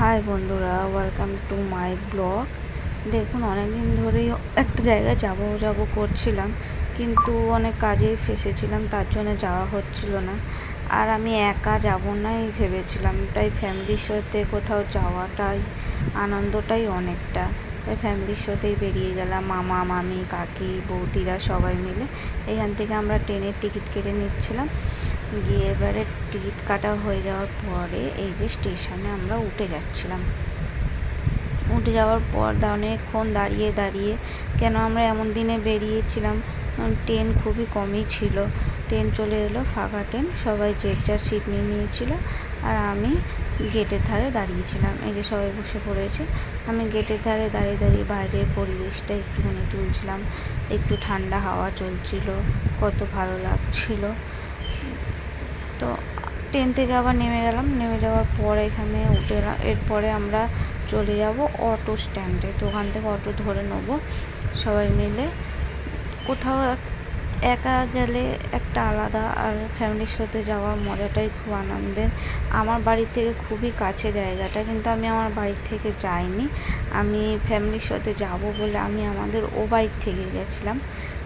High বন্ধুরা, welcome to my blog. দেখুন, অনেক দিন ধরেই একটা জায়গায় যাব করছিলাম, কিন্তু অনেক কাজেই ফেঁসেছিলাম, তার জন্য যাওয়া হচ্ছিল না। আর আমি একা যাব নাই ভেবেছিলাম, তাই ফ্যামিলির সাথে কোথাও যাওয়াটাই আনন্দটাই অনেকটা। তাই ফ্যামিলির সাথেই বেরিয়ে গেলাম, মামা মামি কাকি বৌদিরা সবাই মিলে। এখান থেকে আমরা ট্রেনের টিকিট কেটে নিচ্ছিলাম। গিয়ে এবারে টিকিট কাটা হয়ে যাওয়ার পরে এই যে স্টেশনে আমরা উঠে যাচ্ছিলাম। উঠে যাওয়ার পর অনেকক্ষণ দাঁড়িয়ে কেন আমরা এমন দিনে বেরিয়েছিলাম, ট্রেন খুবই কমই ছিল। ট্রেন চলে এলো, ফাঁকা ট্রেন, সবাই যে যার সিট নিয়ে নিয়েছিল। আর আমি গেটের ধারে দাঁড়িয়েছিলাম। এই যে সবাই বসে পড়েছে, আমি গেটের ধারে দাঁড়িয়ে বাইরের পরিবেশটা একটুখানি তুলছিলাম। একটু ঠান্ডা হাওয়া চলছিল, কত ভালো লাগছিল। তো ট্রেন থেকে আবার নেমে গেলাম। নেমে যাওয়ার পর এখানে উঠে এরপরে আমরা চলে যাব অটো স্ট্যান্ডে। তো ওখান থেকে অটো ধরে নেবো সবাই মিলে। কোথাও একা গেলে একটা আলাদা, আর ফ্যামিলির সাথে যাওয়ার মজাটাই খুব আনন্দের। আমার বাড়ি থেকে খুবই কাছে জায়গাটা, কিন্তু আমি আমার বাড়ি থেকে যাইনি। আমি ফ্যামিলির সাথে যাব বলে আমি আমাদের ও বাড়ির থেকে গেছিলাম।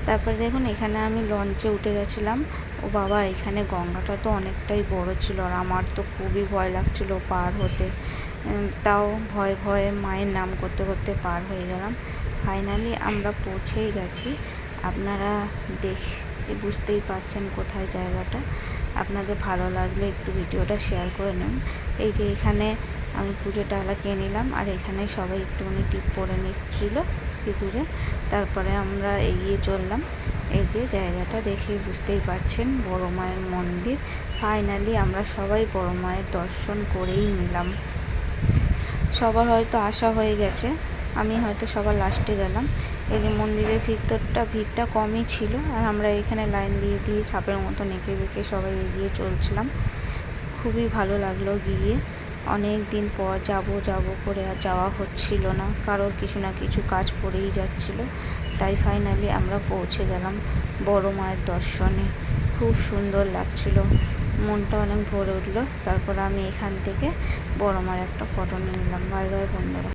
তারপরে দেখুন, এখানে আমি লঞ্চে উঠে গেছিলাম। ও বাবা, এখানে গঙ্গাটা তো অনেকটাই বড় ছিল, আর আমার তো খুবই ভয় লাগছিল পার হতে। তাও ভয়ে মায়ের নাম করতে করতে পার হয়ে গেলাম। ফাইনালি আমরা পৌঁছেই গেছি। আপনারা দেখে বুঝতেই পারছেন কোথায় জায়গাটা। আপনাদের ভালো লাগলে একটু ভিডিওটা শেয়ার করে নেন। এই যে এখানে আমি পুজো ডালা কিনে নিলাম, আর এখানে সবাই একটুখানি টিপ পরে নিচ্ছিল সিঁদুরে। তারপরে আমরা এগিয়ে চললাম। এই যে জায়গাটা দেখে বুঝতেই পারছেন, বড় মায়ের মন্দির। ফাইনালি আমরা সবাই বড় মায়ের দর্শন করেই নিলাম। সবার হয়তো আশা হয়ে গেছে, আমি হয়তো সবার লাস্টে গেলাম। এই যে মন্দিরের ভিড়টা কমই ছিল, আর আমরা এখানে লাইন দিয়ে সাপের মতো নেঁকে বেঁকে সবাই এগিয়ে চলছিলাম। খুবই ভালো লাগলো গিয়ে। অনেক দিন পর যাব করে আর যাওয়া হচ্ছিল না, কারোর কিছু না কিছু কাজ পড়েই যাচ্ছিল। তাই ফাইনালি আমরা পৌঁছে গেলাম বড় মায়ের দর্শনে। খুব সুন্দর লাগছিল, মনটা অনেক ভরে উঠলো। তারপর আমি এখান থেকে বড় মায়ের একটা ফটো নিয়ে নিলাম। বাই বাই বন্ধুরা।